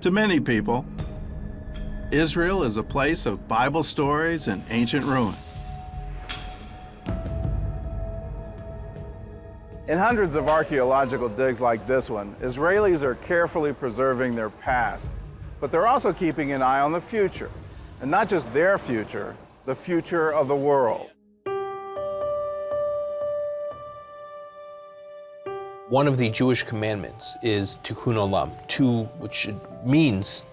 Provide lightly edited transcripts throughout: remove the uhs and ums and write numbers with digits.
To many people, Israel is a place of Bible stories and ancient ruins. In hundreds of archaeological digs like this one, Israelis are carefully preserving their past, but they're also keeping an eye on the future. And not just their future, the future of the world. One of the Jewish commandments is tikkun olam, which means,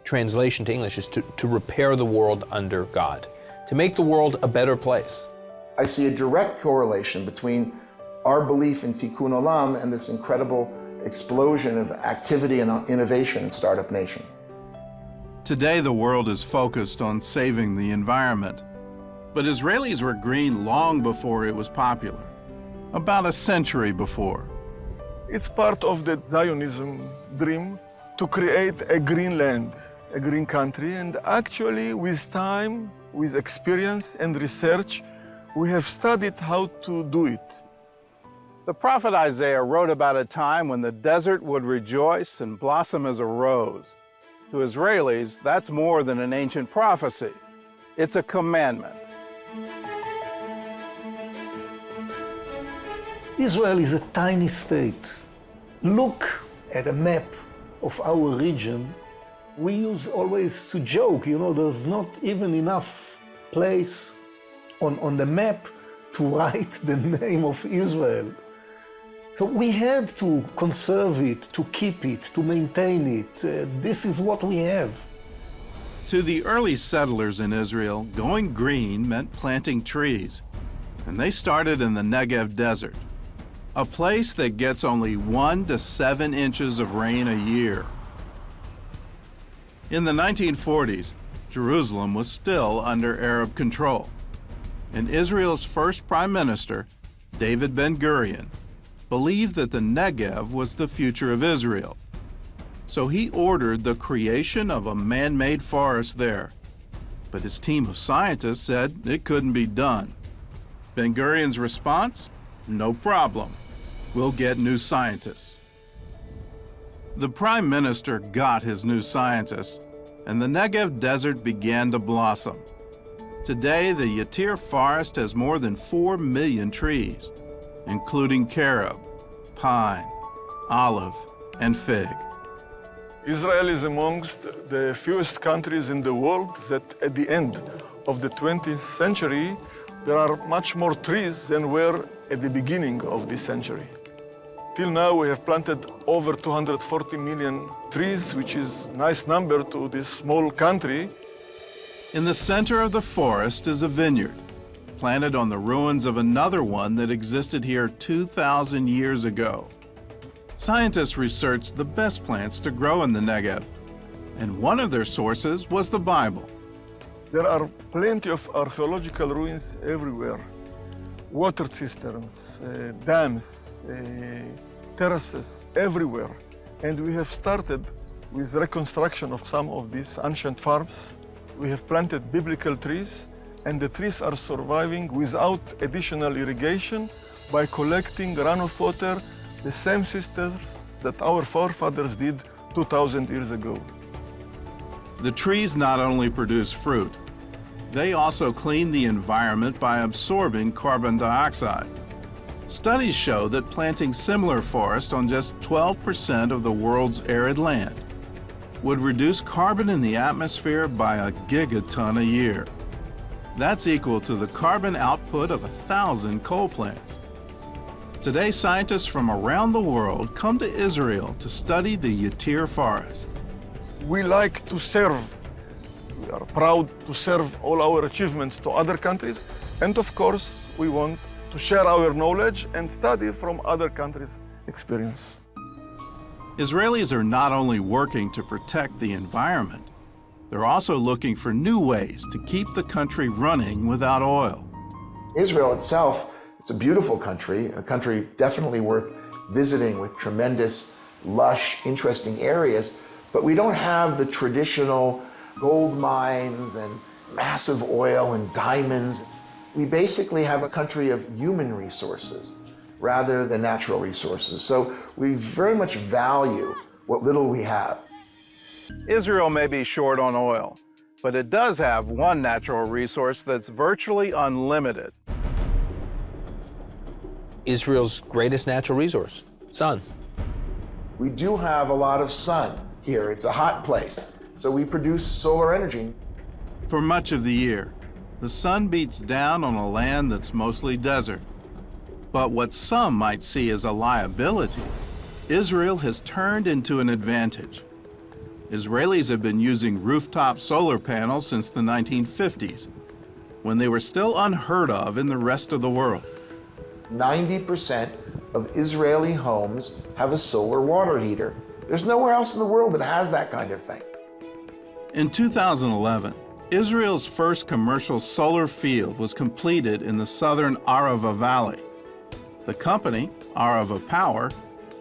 translation to English, is to repair the world under God, to make the world a better place. I see a direct correlation between our belief in tikkun olam and this incredible explosion of activity and innovation in Startup Nation. Today, the world is focused on saving the environment, but Israelis were green long before it was popular, about a century before. It's part of the Zionism dream to create a green land, a green country, and actually with time, with experience and research, we have studied how to do it. The prophet Isaiah wrote about a time when the desert would rejoice and blossom as a rose. To Israelis, that's more than an ancient prophecy. It's a commandment. Israel is a tiny state. Look at a map of our region. We use always to joke, there's not even enough place on the map to write the name of Israel. So we had to conserve it, to keep it, to maintain it. This is what we have. To the early settlers in Israel, going green meant planting trees, and they started in the Negev desert, a place that gets only 1 to 7 inches of rain a year. In the 1940s, Jerusalem was still under Arab control, and Israel's first prime minister, David Ben-Gurion, believed that the Negev was the future of Israel. So he ordered the creation of a man-made forest there. But his team of scientists said it couldn't be done. Ben-Gurion's response? No problem. We'll get new scientists. The prime minister got his new scientists, and the Negev desert began to blossom. Today, the Yatir forest has more than 4 million trees, including carob, pine, olive, and fig. Israel is amongst the fewest countries in the world that at the end of the 20th century, there are much more trees than were at the beginning of this century. Till now, we have planted over 240 million trees, which is a nice number to this small country. In the center of the forest is a vineyard, planted on the ruins of another one that existed here 2,000 years ago. Scientists researched the best plants to grow in the Negev, and one of their sources was the Bible. There are plenty of archaeological ruins everywhere. Water cisterns, dams, terraces, everywhere. And we have started with reconstruction of some of these ancient farms. We have planted biblical trees, and the trees are surviving without additional irrigation by collecting runoff water, the same systems that our forefathers did 2,000 years ago. The trees not only produce fruit, they also clean the environment by absorbing carbon dioxide. Studies show that planting similar forest on just 12% of the world's arid land would reduce carbon in the atmosphere by a gigaton a year. That's equal to the carbon output of 1,000 coal plants. Today, scientists from around the world come to Israel to study the Yatir forest. We like to serve. We are proud to serve all our achievements to other countries. And of course, we want to share our knowledge and study from other countries' experience. Israelis are not only working to protect the environment, they're also looking for new ways to keep the country running without oil. Israel itself, it's a beautiful country, a country definitely worth visiting with tremendous, lush, interesting areas, but we don't have the traditional gold mines and massive oil and diamonds. We basically have a country of human resources rather than natural resources. So we very much value what little we have. Israel may be short on oil, but it does have one natural resource that's virtually unlimited. Israel's greatest natural resource, sun. We do have a lot of sun here. It's a hot place, so we produce solar energy. For much of the year, the sun beats down on a land that's mostly desert. But what some might see as a liability, Israel has turned into an advantage. Israelis have been using rooftop solar panels since the 1950s, when they were still unheard of in the rest of the world. 90% of Israeli homes have a solar water heater. There's nowhere else in the world that has that kind of thing. In 2011, Israel's first commercial solar field was completed in the southern Arava Valley. The company, Arava Power,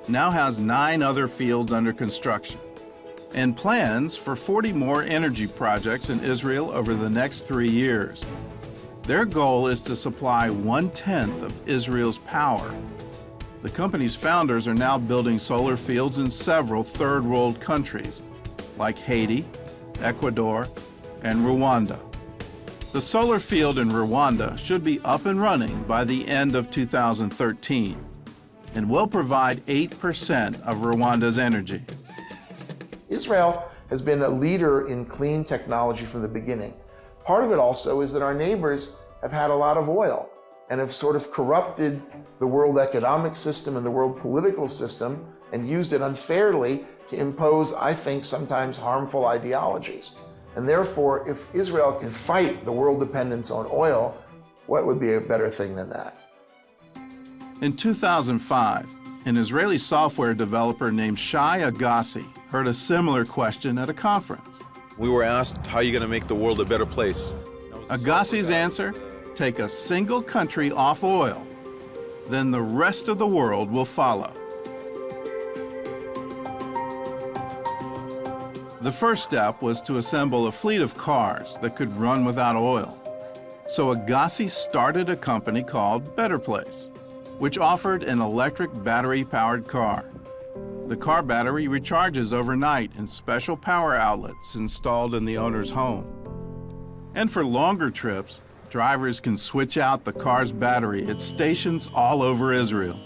now has 9 other fields under construction and plans for 40 more energy projects in Israel over the next 3 years. Their goal is to supply 1/10 of Israel's power. The company's founders are now building solar fields in several third world countries, like Haiti, Ecuador, and Rwanda. The solar field in Rwanda should be up and running by the end of 2013 and will provide 8% of Rwanda's energy. Israel has been a leader in clean technology from the beginning. Part of it also is that our neighbors have had a lot of oil and have sort of corrupted the world economic system and the world political system and used it unfairly to impose, I think, sometimes harmful ideologies. And therefore, if Israel can fight the world dependence on oil, what would be a better thing than that? In 2005, an Israeli software developer named Shai Agassi heard a similar question at a conference. We were asked, how are you going to make the world a better place? Agassi's answer, take a single country off oil, then the rest of the world will follow. The first step was to assemble a fleet of cars that could run without oil. So Agassi started a company called Better Place, which offered an electric battery-powered car. The car battery recharges overnight in special power outlets installed in the owner's home. And for longer trips, drivers can switch out the car's battery at stations all over Israel.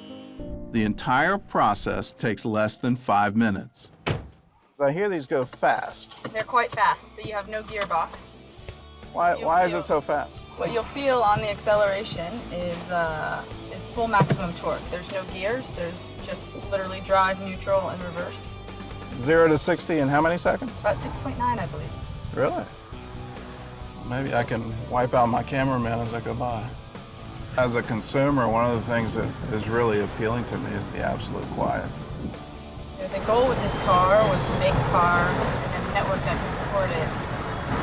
The entire process takes less than 5 minutes. I hear these go fast. They're quite fast, so you have no gearbox. Why is it so fast? What you'll feel on the acceleration is full maximum torque. There's no gears, there's just literally drive, neutral, and reverse. 0 to 60 in how many seconds? About 6.9, I believe. Really? Maybe I can wipe out my cameraman as I go by. As a consumer, one of the things that is really appealing to me is the absolute quiet. The goal with this car was to make a car and a network that can support it,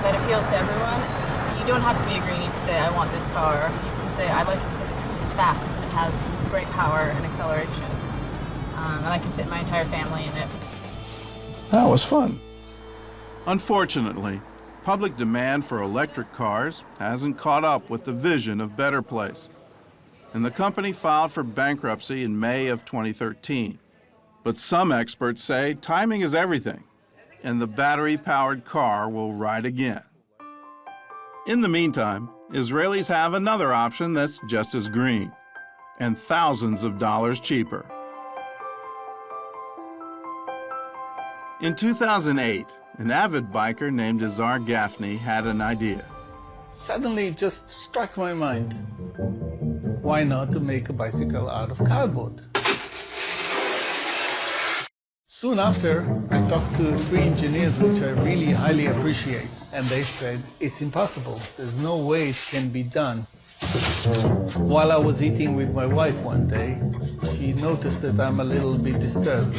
that appeals to everyone. You don't have to be a greenie to say, I want this car. You can say, I like it because it's fast and has great power and acceleration. And I can fit my entire family in it. That was fun. Unfortunately, public demand for electric cars hasn't caught up with the vision of Better Place, and the company filed for bankruptcy in May of 2013. But some experts say timing is everything, and the battery-powered car will ride again. In the meantime, Israelis have another option that's just as green, and thousands of dollars cheaper. In 2008, an avid biker named Azar Gafni had an idea. Suddenly it just struck my mind. Why not to make a bicycle out of cardboard? Soon after, I talked to 3 engineers, which I really highly appreciate, and they said, it's impossible. There's no way it can be done. While I was eating with my wife one day, she noticed that I'm a little bit disturbed.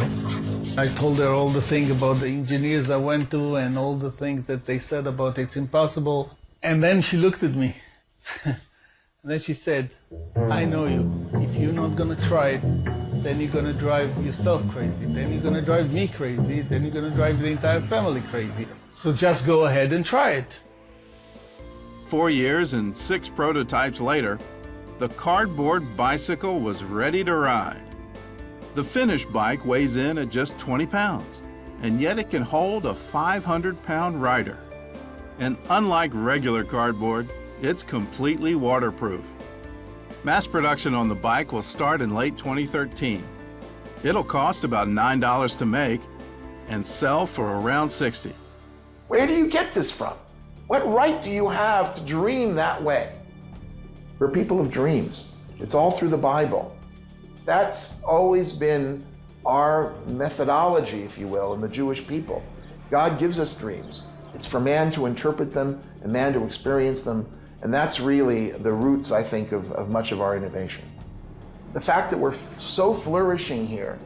I told her all the things about the engineers I went to and all the things that they said about it's impossible. And then she looked at me. And then she said, I know you. If you're not going to try it, then you're going to drive yourself crazy. Then you're going to drive me crazy. Then you're going to drive the entire family crazy. So just go ahead and try it. 4 years and 6 prototypes later, the cardboard bicycle was ready to ride. The finished bike weighs in at just 20 pounds, and yet it can hold a 500-pound rider. And unlike regular cardboard, it's completely waterproof. Mass production on the bike will start in late 2013. It'll cost about $9 to make and sell for around $60. Where do you get this from? What right do you have to dream that way? We're people of dreams. It's all through the Bible. That's always been our methodology, if you will, in the Jewish people. God gives us dreams. It's for man to interpret them and man to experience them, and that's really the roots, I think, of much of our innovation. The fact that we're so flourishing here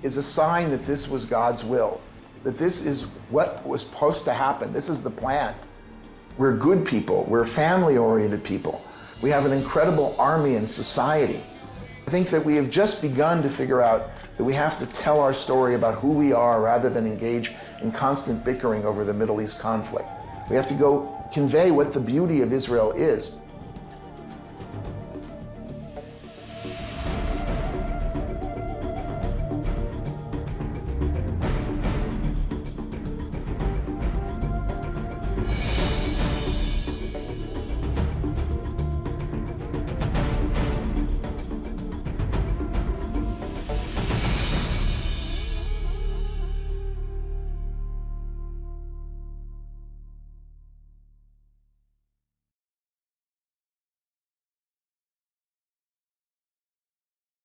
is a sign that this was God's will, that this is what was supposed to happen. This is the plan. We're good people. We're family-oriented people. We have an incredible army and society. I think that we have just begun to figure out that we have to tell our story about who we are rather than engage in constant bickering over the Middle East conflict. We have to go convey what the beauty of Israel is.